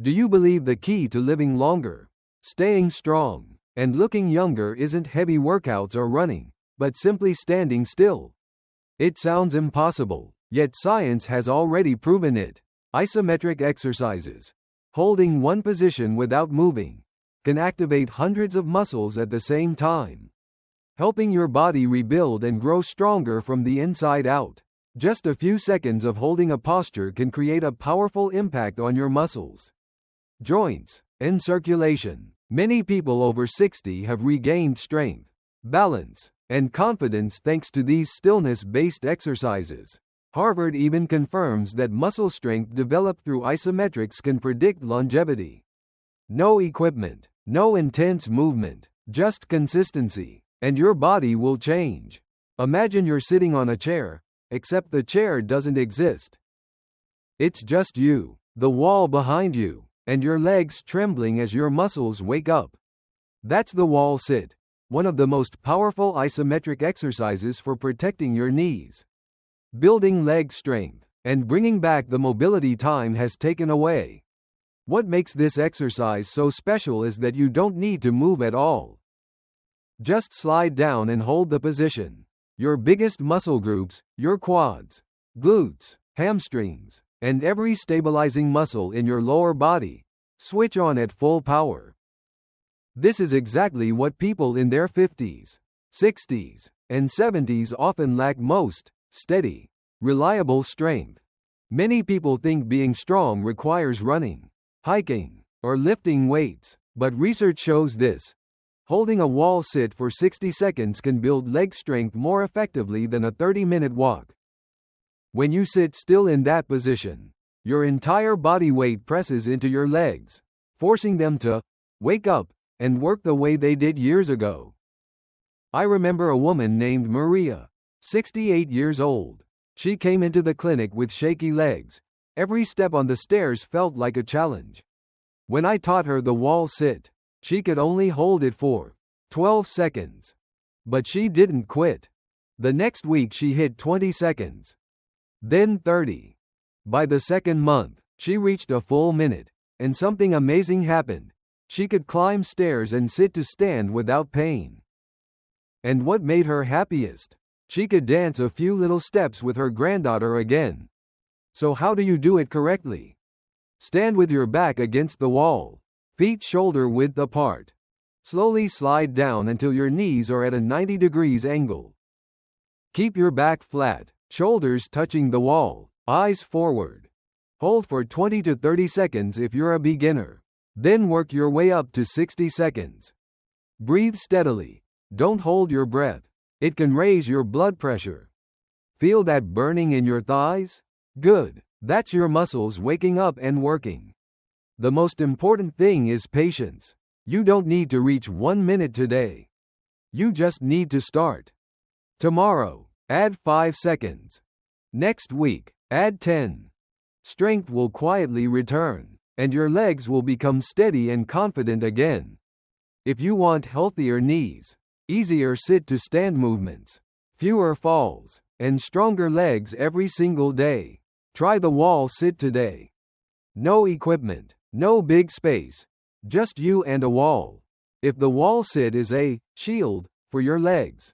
Do you believe the key to living longer, staying strong, and looking younger isn't heavy workouts or running, but simply standing still? It sounds impossible, yet science has already proven it. Isometric exercises, holding one position without moving, can activate hundreds of muscles at the same time, helping your body rebuild and grow stronger from the inside out. Just a few seconds of holding a posture can create a powerful impact on your muscles, joints, and circulation. Many people over 60 have regained strength, balance, and confidence thanks to these stillness-based exercises. Harvard even confirms that muscle strength developed through isometrics can predict longevity. No equipment, no intense movement, just consistency, and your body will change. Imagine you're sitting on a chair, except the chair doesn't exist. It's just you, the wall behind you, and your legs trembling as your muscles wake up. That's the wall sit, one of the most powerful isometric exercises for protecting your knees, building leg strength, and bringing back the mobility time has taken away. What makes this exercise so special is that you don't need to move at all. Just slide down and hold the position. Your biggest muscle groups, your quads, glutes, hamstrings, and every stabilizing muscle in your lower body, switch on at full power. This is exactly what people in their 50s, 60s, and 70s often lack most: steady, reliable strength. Many people think being strong requires running, hiking, or lifting weights, but research shows this. Holding a wall sit for 60 seconds can build leg strength more effectively than a 30-minute walk. When you sit still in that position, your entire body weight presses into your legs, forcing them to wake up and work the way they did years ago. I remember a woman named Maria, 68 years old. She came into the clinic with shaky legs. Every step on the stairs felt like a challenge. When I taught her the wall sit, she could only hold it for 12 seconds. But she didn't quit. The next week she hit 20 seconds. Then 30. By the second month, she reached a full minute, and something amazing happened. She could climb stairs and sit to stand without pain. And what made her happiest? She could dance a few little steps with her granddaughter again. So how do you do it correctly? Stand with your back against the wall, feet shoulder width apart. Slowly slide down until your knees are at a 90 degrees angle. Keep your back flat, shoulders touching the wall, eyes forward. Hold for 20 to 30 seconds if you're a beginner. Then work your way up to 60 seconds. Breathe steadily. Don't hold your breath. It can raise your blood pressure. Feel that burning in your thighs? Good. That's your muscles waking up and working. The most important thing is patience. You don't need to reach 1 minute today. You just need to start. Tomorrow, add 5 seconds. Next week, add 10. Strength will quietly return, and your legs will become steady and confident again. If you want healthier knees, easier sit-to-stand movements, fewer falls, and stronger legs every single day, try the wall sit today. No equipment, no big space, just you and a wall. If the wall sit is a shield for your legs,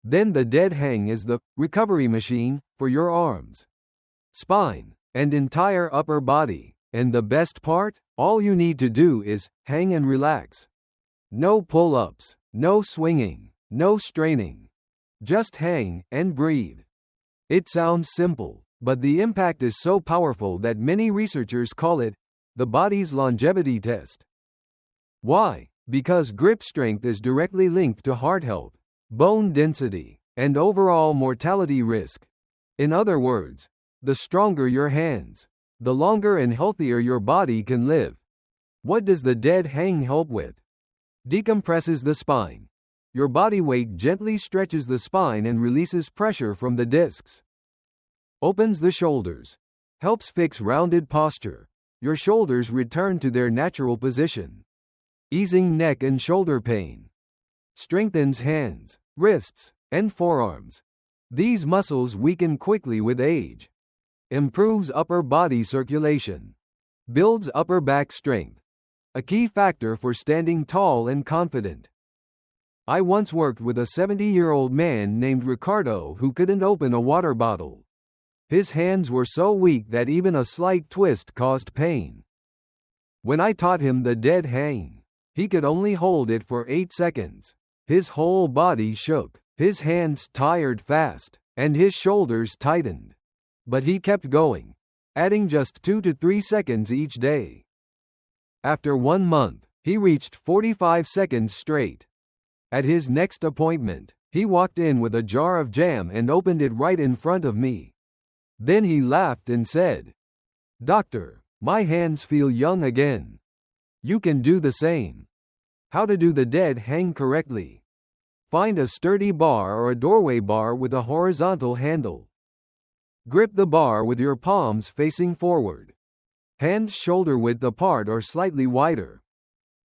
then the dead hang is the recovery machine for your arms, spine, and entire upper body. And the best part? All you need to do is hang and relax. No pull-ups, no swinging, no straining. Just hang and breathe. It sounds simple, but the impact is so powerful that many researchers call it the body's longevity test. Why? Because grip strength is directly linked to heart health, bone density, and overall mortality risk. In other words, the stronger your hands, the longer and healthier your body can live. What does the dead hang help with? Decompresses the spine. Your body weight gently stretches the spine and releases pressure from the discs. Opens the shoulders. Helps fix rounded posture. Your shoulders return to their natural position. Easing neck and shoulder pain. Strengthens hands, wrists, and forearms. These muscles weaken quickly with age. Improves upper body circulation. Builds upper back strength, a key factor for standing tall and confident. I once worked with a 70-year-old man named Ricardo who couldn't open a water bottle. His hands were so weak that even a slight twist caused pain. When I taught him the dead hang, he could only hold it for 8 seconds. His whole body shook, his hands tired fast, and his shoulders tightened. But he kept going, adding just 2 to 3 seconds each day. After 1 month, he reached 45 seconds straight. At his next appointment, he walked in with a jar of jam and opened it right in front of me. Then he laughed and said, "Doctor, my hands feel young again. You can do the same." How to do the dead hang correctly. Find a sturdy bar or a doorway bar with a horizontal handle. Grip the bar with your palms facing forward. Hands shoulder width apart or slightly wider.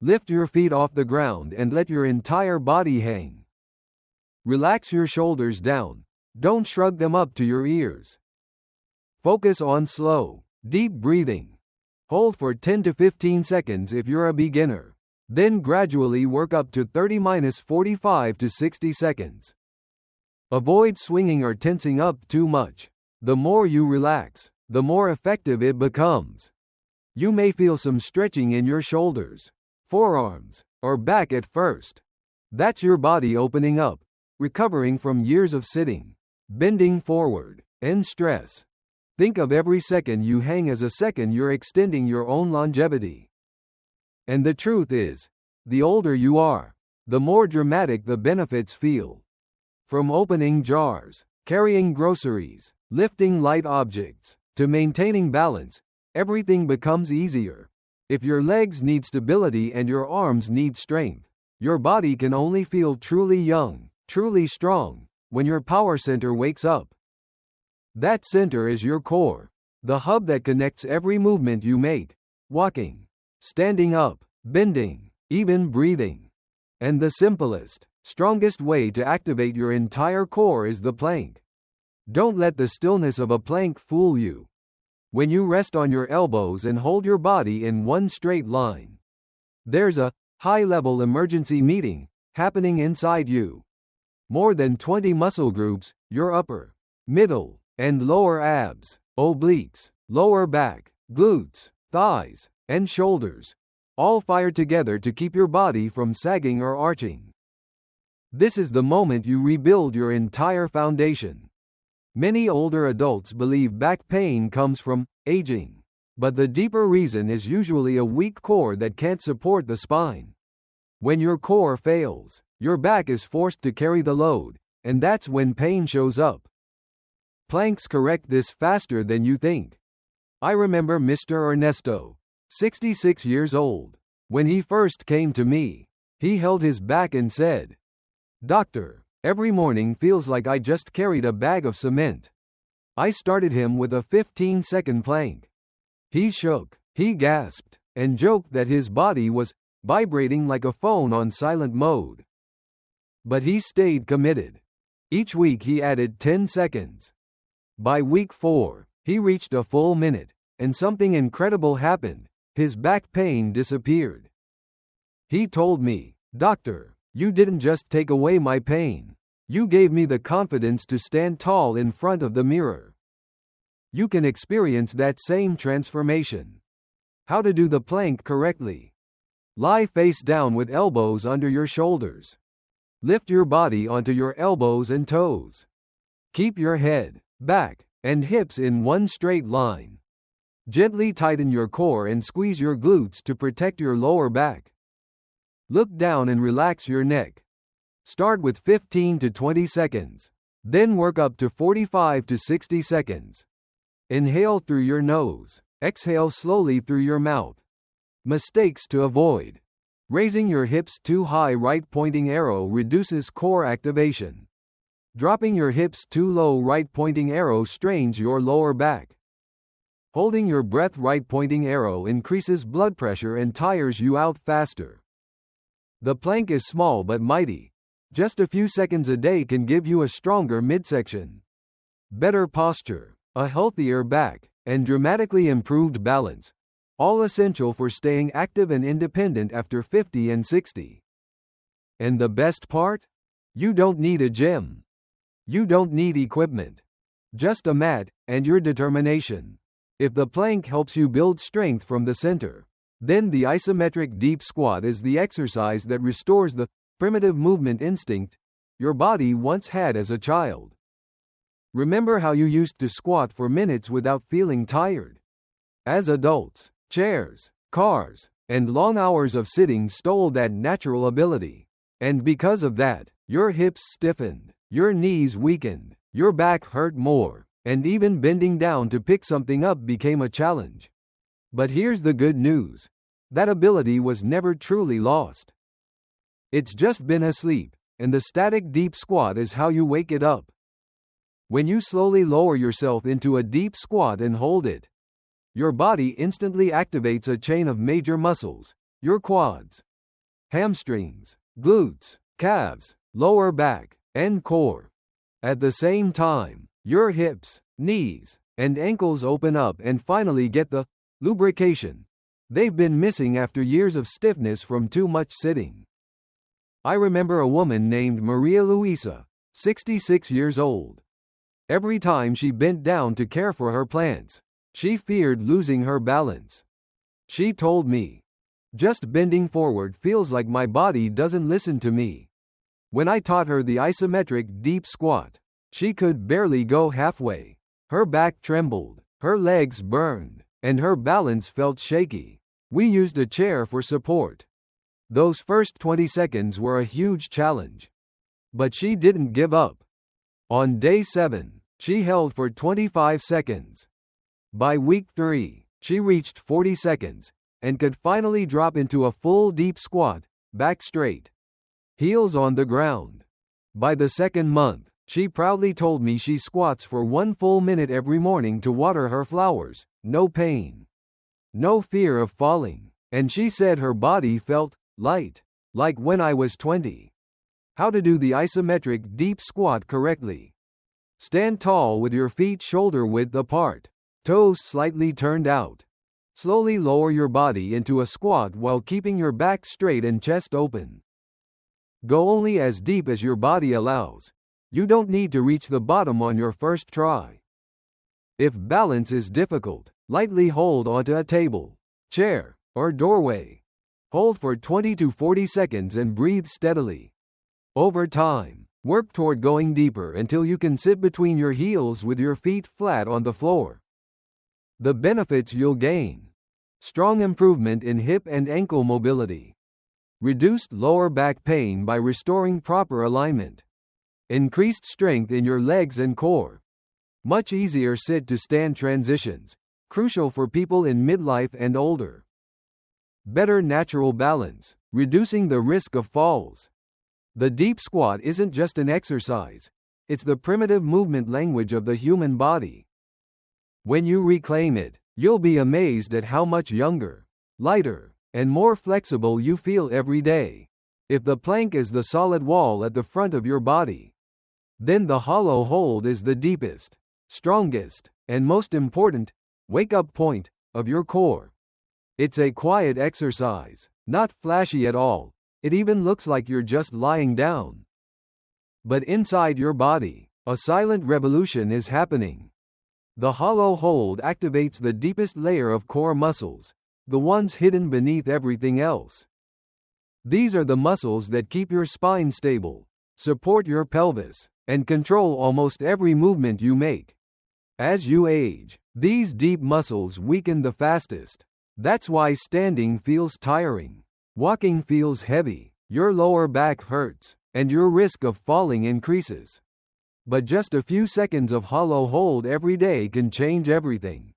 Lift your feet off the ground and let your entire body hang. Relax your shoulders down. Don't shrug them up to your ears. Focus on slow, deep breathing. Hold for 10 to 15 seconds if you're a beginner. Then gradually work up to 30-45 to 60 seconds. Avoid swinging or tensing up too much. The more you relax, the more effective it becomes. You may feel some stretching in your shoulders, forearms, or back at first. That's your body opening up, recovering from years of sitting, bending forward, and stress. Think of every second you hang as a second you're extending your own longevity. And the truth is, the older you are, the more dramatic the benefits feel. From opening jars, carrying groceries, lifting light objects, to maintaining balance, everything becomes easier. If your legs need stability and your arms need strength, your body can only feel truly young, truly strong, when your power center wakes up. That center is your core, the hub that connects every movement you make, walking, standing up, bending, even breathing. And the simplest, strongest way to activate your entire core is the plank. Don't let the stillness of a plank fool you. When you rest on your elbows and hold your body in one straight line, there's a high-level emergency meeting happening inside you. More than 20 muscle groups, your upper, middle, and lower abs, obliques, lower back, glutes, thighs, and shoulders, all fire together to keep your body from sagging or arching. This is the moment you rebuild your entire foundation. Many older adults believe back pain comes from aging, but the deeper reason is usually a weak core that can't support the spine. When your core fails, your back is forced to carry the load, and that's when pain shows up. Planks correct this faster than you think. I remember Mr. Ernesto, 66 years old. When he first came to me, he held his back and said, "Doctor, every morning feels like I just carried a bag of cement." I started him with a 15-second plank. He shook, he gasped, and joked that his body was vibrating like a phone on silent mode. But he stayed committed. Each week he added 10 seconds. By week 4, he reached a full minute, and something incredible happened. His back pain disappeared. He told me, "Doctor, you didn't just take away my pain. You gave me the confidence to stand tall in front of the mirror." You can experience that same transformation. How to do the plank correctly. Lie face down with elbows under your shoulders. Lift your body onto your elbows and toes. Keep your head, back, and hips in one straight line. Gently tighten your core and squeeze your glutes to protect your lower back. Look down and relax your neck. Start with 15 to 20 seconds. Then work up to 45 to 60 seconds. Inhale through your nose. Exhale slowly through your mouth. Mistakes to avoid. Raising your hips too high, right pointing arrow, reduces core activation. Dropping your hips too low, right pointing arrow, strains your lower back. Holding your breath, right pointing arrow, increases blood pressure and tires you out faster. The plank is small but mighty. Just a few seconds a day can give you a stronger midsection, better posture, a healthier back, and dramatically improved balance. all essential for staying active and independent after 50 and 60. And the best part? You don't need a gym. You don't need equipment. Just a mat, and your determination. If the plank helps you build strength from the center, then the isometric deep squat is the exercise that restores the primitive movement instinct your body once had as a child. Remember how you used to squat for minutes without feeling tired? As adults, chairs, cars, and long hours of sitting stole that natural ability. And because of that, your hips stiffened, your knees weakened, your back hurt more, and even bending down to pick something up became a challenge. But here's the good news. That ability was never truly lost. It's just been asleep, and the static deep squat is how you wake it up. When you slowly lower yourself into a deep squat and hold it, your body instantly activates a chain of major muscles, your quads, hamstrings, glutes, calves, lower back, and core. At the same time, your hips, knees, and ankles open up and finally get the lubrication they've been missing after years of stiffness from too much sitting. I remember a woman named Maria Luisa, 66 years old. Every time she bent down to care for her plants, she feared losing her balance. She told me, "Just bending forward feels like my body doesn't listen to me." When I taught her the isometric deep squat, she could barely go halfway. Her back trembled, her legs burned, and her balance felt shaky. We used a chair for support. Those first 20 seconds were a huge challenge. But she didn't give up. On day 7, she held for 25 seconds. By week 3, she reached 40 seconds, and could finally drop into a full deep squat, back straight, heels on the ground. By the second month, she proudly told me she squats for 1 full minute every morning to water her flowers, no pain, no fear of falling, and she said her body felt light, like when I was 20. How to do the isometric deep squat correctly. Stand tall with your feet shoulder width apart, toes slightly turned out. Slowly lower your body into a squat while keeping your back straight and chest open. Go only as deep as your body allows. You don't need to reach the bottom on your first try. If balance is difficult, lightly hold onto a table, chair, or doorway. Hold for 20 to 40 seconds and breathe steadily. Over time, work toward going deeper until you can sit between your heels with your feet flat on the floor. The benefits you'll gain: strong improvement in hip and ankle mobility, reduced lower back pain by restoring proper alignment, increased strength in your legs and core, much easier sit-to-stand transitions, crucial for people in midlife and older, better natural balance, reducing the risk of falls. The deep squat isn't just an exercise, it's the primitive movement language of the human body. When you reclaim it, you'll be amazed at how much younger, lighter, and more flexible you feel every day. If the plank is the solid wall at the front of your body, then the hollow hold is the deepest, strongest, and most important wake-up point of your core. It's a quiet exercise, not flashy at all. It even looks like you're just lying down. But inside your body, a silent revolution is happening. The hollow hold activates the deepest layer of core muscles, the ones hidden beneath everything else. These are the muscles that keep your spine stable, support your pelvis, and control almost every movement you make. As you age, these deep muscles weaken the fastest. That's why standing feels tiring, walking feels heavy, your lower back hurts, and your risk of falling increases. But just a few seconds of hollow hold every day can change everything.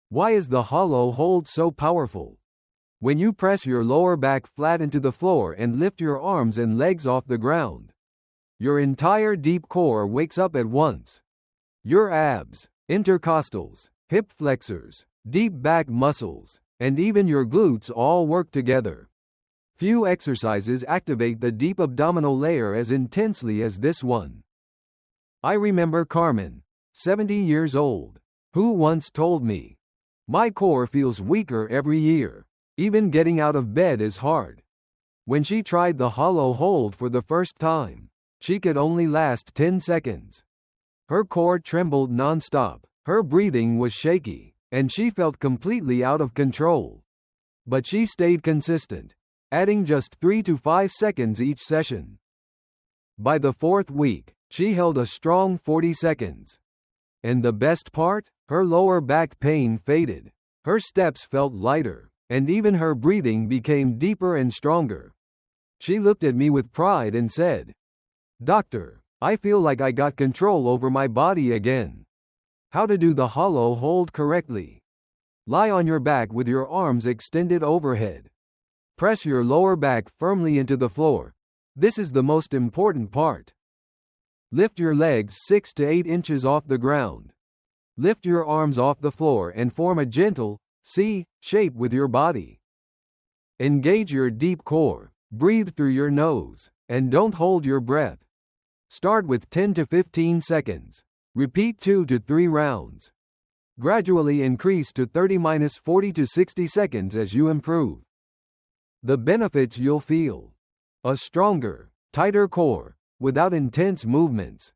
Why is the hollow hold so powerful? When you press your lower back flat into the floor and lift your arms and legs off the ground, your entire deep core wakes up at once. Your abs, intercostals, hip flexors, deep back muscles, and even your glutes all work together. Few exercises activate the deep abdominal layer as intensely as this one. I remember Carmen, 70 years old, who once told me, My core feels weaker every year. Even getting out of bed is hard. When she tried the hollow hold for the first time, she could only last 10 seconds. Her core trembled nonstop, her breathing was shaky, and she felt completely out of control. But she stayed consistent, adding just 3 to 5 seconds each session. By the 4th week, she held a strong 40 seconds. And the best part? Her lower back pain faded, her steps felt lighter, and even her breathing became deeper and stronger. She looked at me with pride and said, "Doctor, I feel like I got control over my body again." How to do the hollow hold correctly. Lie on your back with your arms extended overhead. Press your lower back firmly into the floor. This is the most important part. Lift your legs 6 to 8 inches off the ground. Lift your arms off the floor and form a gentle C shape with your body. Engage your deep core. Breathe through your nose, and don't hold your breath. Start with 10 to 15 seconds. Repeat 2 to 3 rounds. Gradually increase to 30-40 to 60 seconds as you improve. The benefits you'll feel: a stronger, tighter core, without intense movements.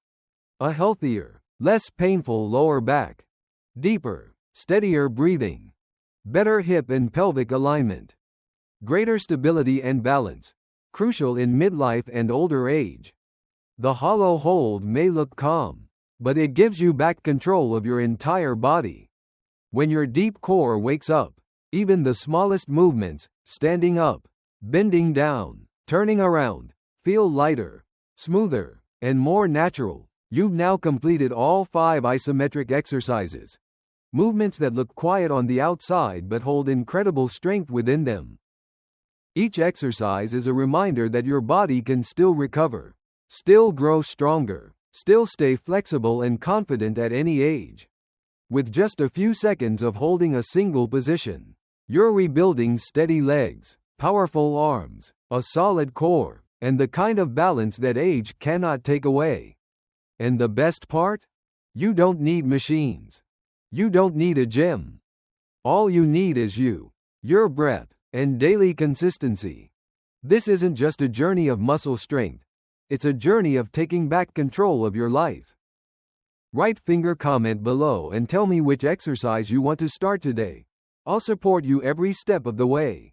A healthier, less painful lower back. Deeper, steadier breathing. Better hip and pelvic alignment. Greater stability and balance, crucial in midlife and older age. The hollow hold may look calm, but it gives you back control of your entire body. When your deep core wakes up, even the smallest movements, standing up, bending down, turning around, feel lighter, smoother, and more natural. You've now completed all 5 isometric exercises. Movements that look quiet on the outside but hold incredible strength within them. Each exercise is a reminder that your body can still recover, still grow stronger, still stay flexible and confident at any age. With just a few seconds of holding a single position, you're rebuilding steady legs, powerful arms, a solid core, and the kind of balance that age cannot take away. And the best part? You don't need machines. You don't need a gym. All you need is you, your breath, and daily consistency. This isn't just a journey of muscle strength. It's a journey of taking back control of your life. Right finger comment below and tell me which exercise you want to start today. I'll support you every step of the way.